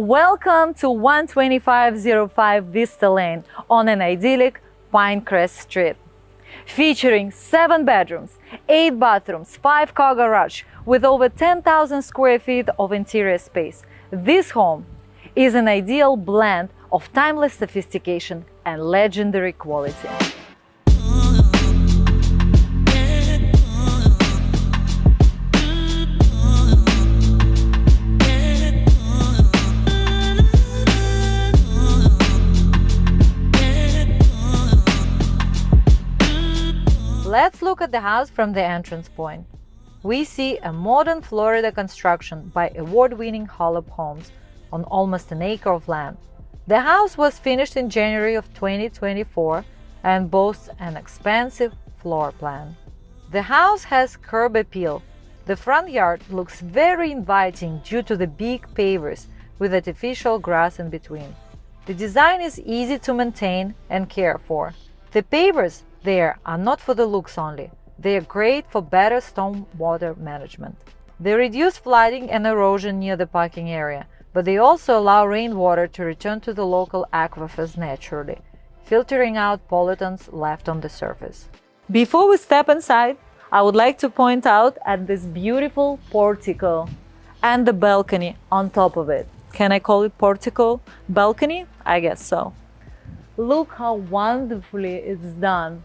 Welcome to 12505 Vista Lane on an idyllic Pinecrest street. Featuring 7 bedrooms, 8 bathrooms, 5-car garage with over 10,000 square feet of interior space. This home is an ideal blend of timeless sophistication and legendary quality. Let's look at the house from the entrance point. We see a modern Florida construction by award-winning Holub Homes on almost an acre of land. The house was finished in January of 2024 and boasts an expansive floor plan. The house has curb appeal. The front yard looks very inviting due to the big pavers with artificial grass in between. The design is easy to maintain and care for. The pavers there are not for the looks only. They are great for better stormwater management. They reduce flooding and erosion near the parking area, but they also allow rainwater to return to the local aquifers naturally, filtering out pollutants left on the surface. Before we step inside, I would like to point out at this beautiful portico and the balcony on top of it. Can I call it portico balcony? I guess so. Look how wonderfully it's done.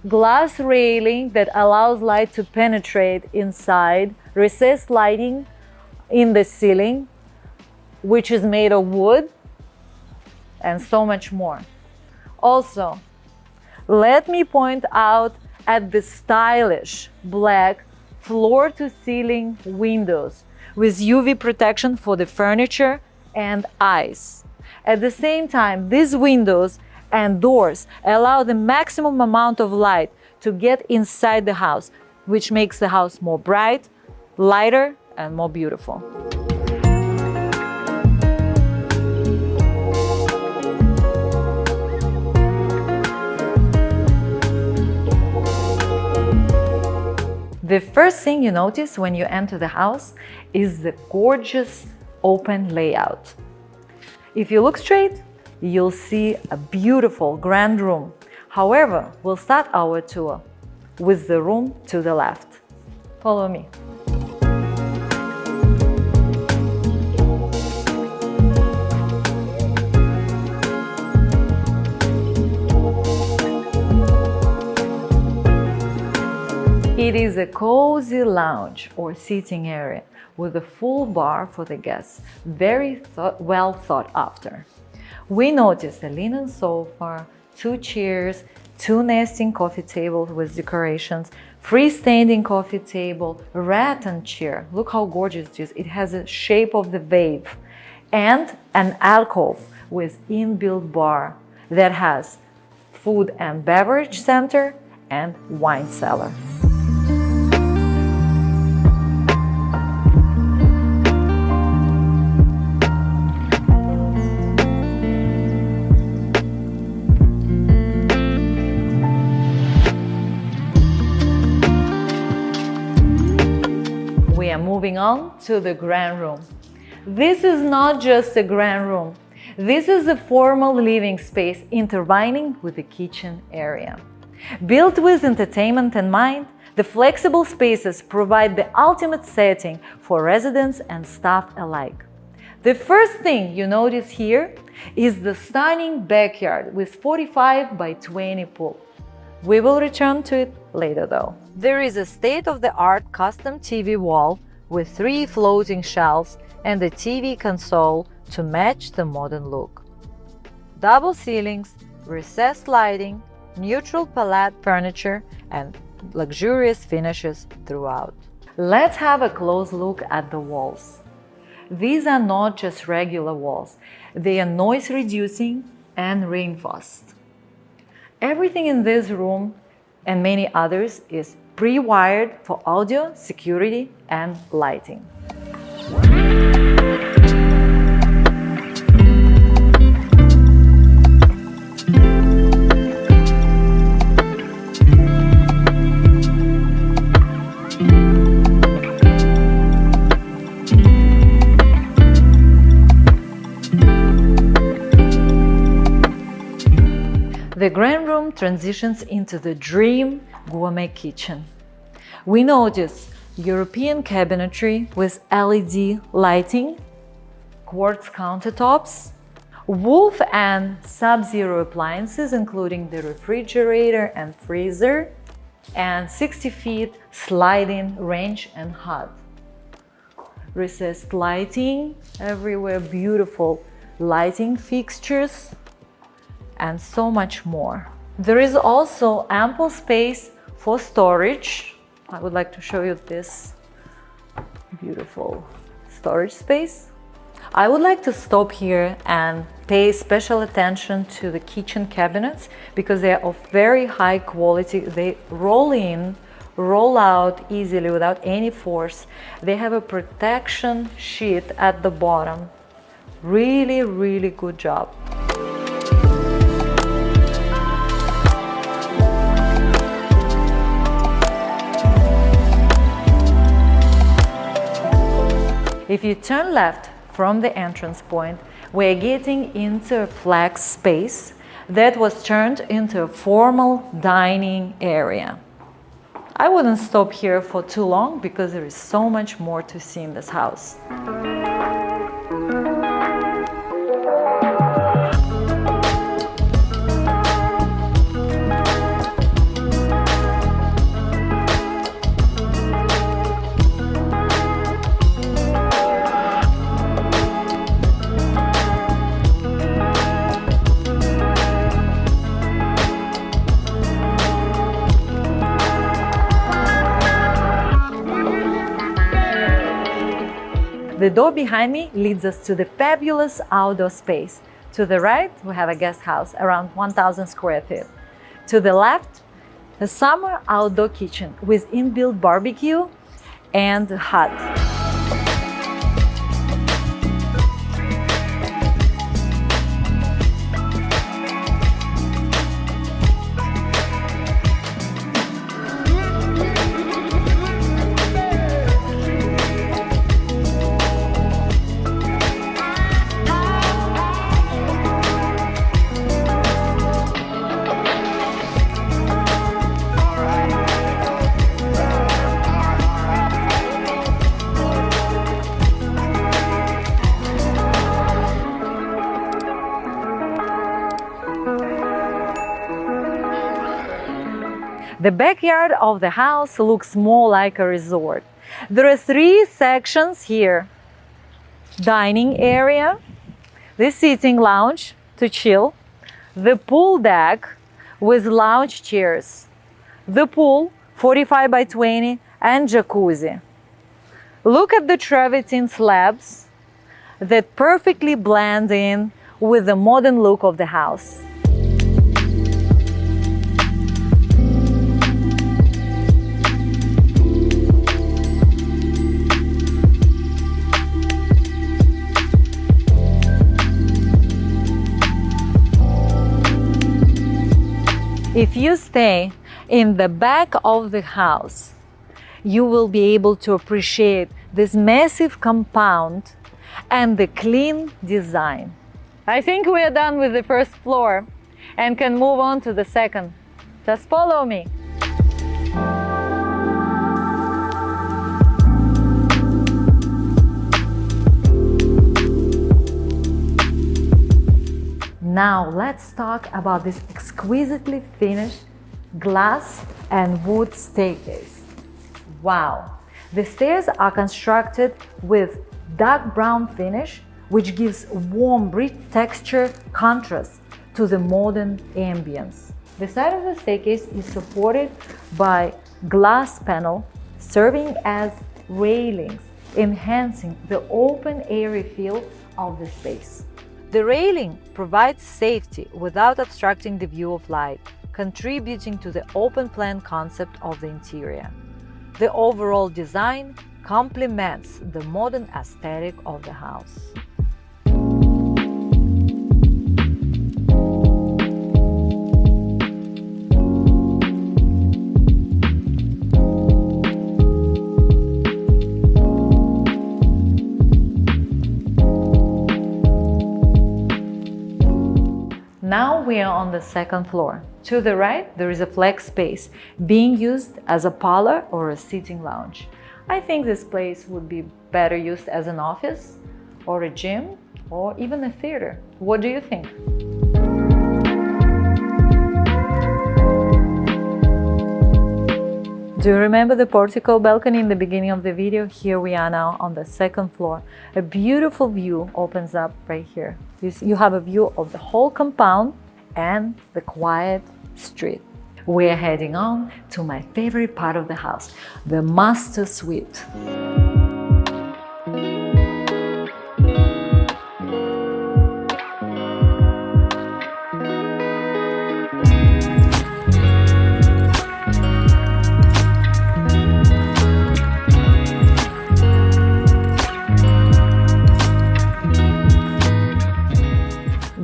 Glass railing that allows light to penetrate inside, recessed lighting in the ceiling, which is made of wood, and so much more. Also, let me point out at the stylish black floor-to-ceiling windows with UV protection for the furniture and eyes. At the same time, these windows and doors allow the maximum amount of light to get inside the house, which makes the house more bright, lighter, and more beautiful. The first thing you notice when you enter the house is the gorgeous open layout. If you look straight, you'll see a beautiful grand room. However, we'll start our tour with the room to the left. Follow me. It is a cozy lounge or seating area with a full bar for the guests, very well thought after. We notice a linen sofa, 2 chairs, 2 nesting coffee tables with decorations, freestanding coffee table, rattan chair. Look how gorgeous it is. It has a shape of the wave. And an alcove with inbuilt bar that has food and beverage center and wine cellar. We are moving on to the grand room. This is not just a grand room. This is a formal living space intertwining with the kitchen area. Built with entertainment in mind, the flexible spaces provide the ultimate setting for residents and staff alike. The first thing you notice here is the stunning backyard with 45 by 20 pool. We will return to it later though. There is a state-of-the-art custom TV wall with 3 floating shelves and a TV console to match the modern look. Double ceilings, recessed lighting, neutral palette furniture, and luxurious finishes throughout. Let's have a close look at the walls. These are not just regular walls. They are noise reducing and reinforced. Everything in this room and many others is pre-wired for audio, security, and lighting. The grand room transitions into the dream gourmet kitchen. We notice European cabinetry with LED lighting, quartz countertops, Wolf and Sub-Zero appliances including the refrigerator and freezer, and 60 feet sliding range and hob. Recessed lighting everywhere, beautiful lighting fixtures, and so much more. There is also ample space for storage. I would like to show you this beautiful storage space. I would like to stop here and pay special attention to the kitchen cabinets because they are of very high quality. They roll in, roll out easily without any force. They have a protection sheet at the bottom. Really, really good job. If you turn left from the entrance point, we're getting into a flex space that was turned into a formal dining area. I wouldn't stop here for too long because there is so much more to see in this house. The door behind me leads us to the fabulous outdoor space. To the right, we have a guest house around 1,000 square feet. To the left, a summer outdoor kitchen with inbuilt barbecue and hut. The backyard of the house looks more like a resort. There are 3 sections here. Dining area, the sitting lounge to chill, the pool deck with lounge chairs, the pool 45 by 20 and jacuzzi. Look at the travertine slabs that perfectly blend in with the modern look of the house. If you stay in the back of the house, you will be able to appreciate this massive compound and the clean design. I think we are done with the first floor and can move on to the second. Just follow me. Now let's talk about this exquisitely finished glass and wood staircase. Wow! The stairs are constructed with dark brown finish, which gives warm, rich texture contrast to the modern ambience. The side of the staircase is supported by glass panel serving as railings, enhancing the open airy feel of the space. The railing provides safety without obstructing the view of light, contributing to the open plan concept of the interior. The overall design complements the modern aesthetic of the house. Now we we are on the second floor. To the right, there is a flex space being used as a parlor or a sitting lounge. I think this place would be better used as an office or a gym or even a theater. What do you think? Do you remember the portico balcony in the beginning of the video? Here we are now on the second floor. A beautiful view opens up right here. You have a view of the whole compound and the quiet street. We're heading on to my favorite part of the house, the master suite.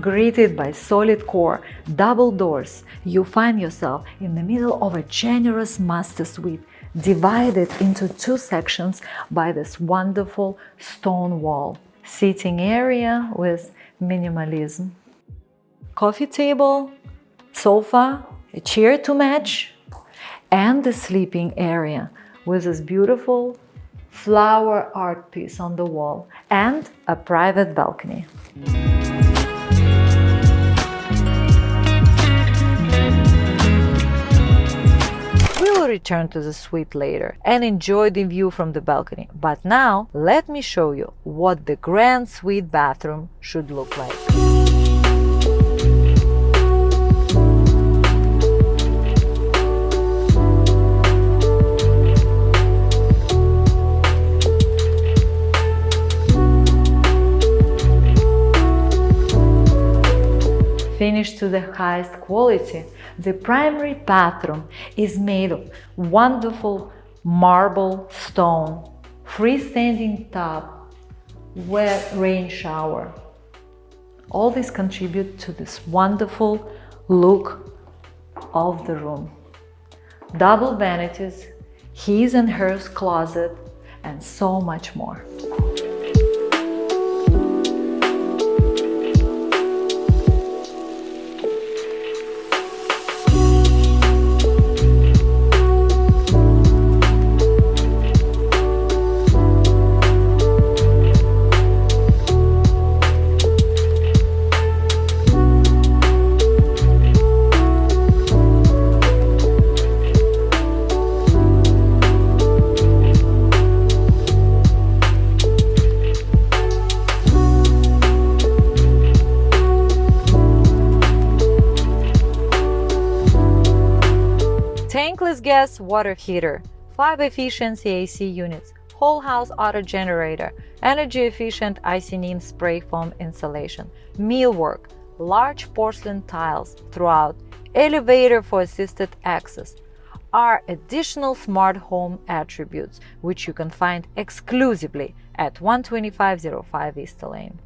Greeted by solid core, double doors, you find yourself in the middle of a generous master suite, divided into two sections by this wonderful stone wall. Seating area with minimalism. Coffee table, sofa, a chair to match, and the sleeping area with this beautiful flower art piece on the wall and a private balcony. We will return to the suite later and enjoy the view from the balcony, but now let me show you what the grand suite bathroom should look like. Finished to the highest quality, the primary bathroom is made of wonderful marble stone, freestanding tub, wet rain shower. All this contribute to this wonderful look of the room. Double vanities, his and hers closet, and so much more. Tankless gas water heater, 5 efficiency AC units, whole house auto generator, energy efficient icynene spray foam insulation, millwork, large porcelain tiles throughout, elevator for assisted access, are additional smart home attributes which you can find exclusively at 12505 East Lane.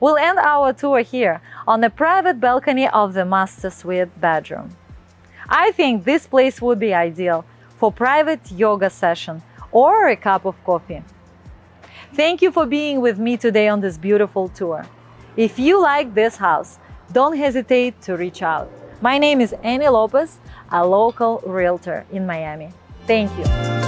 We'll end our tour here on the private balcony of the master suite bedroom. I think this place would be ideal for private yoga session or a cup of coffee. Thank you for being with me today on this beautiful tour. If you like this house, don't hesitate to reach out. My name is Annie Lopez, a local realtor in Miami. Thank you.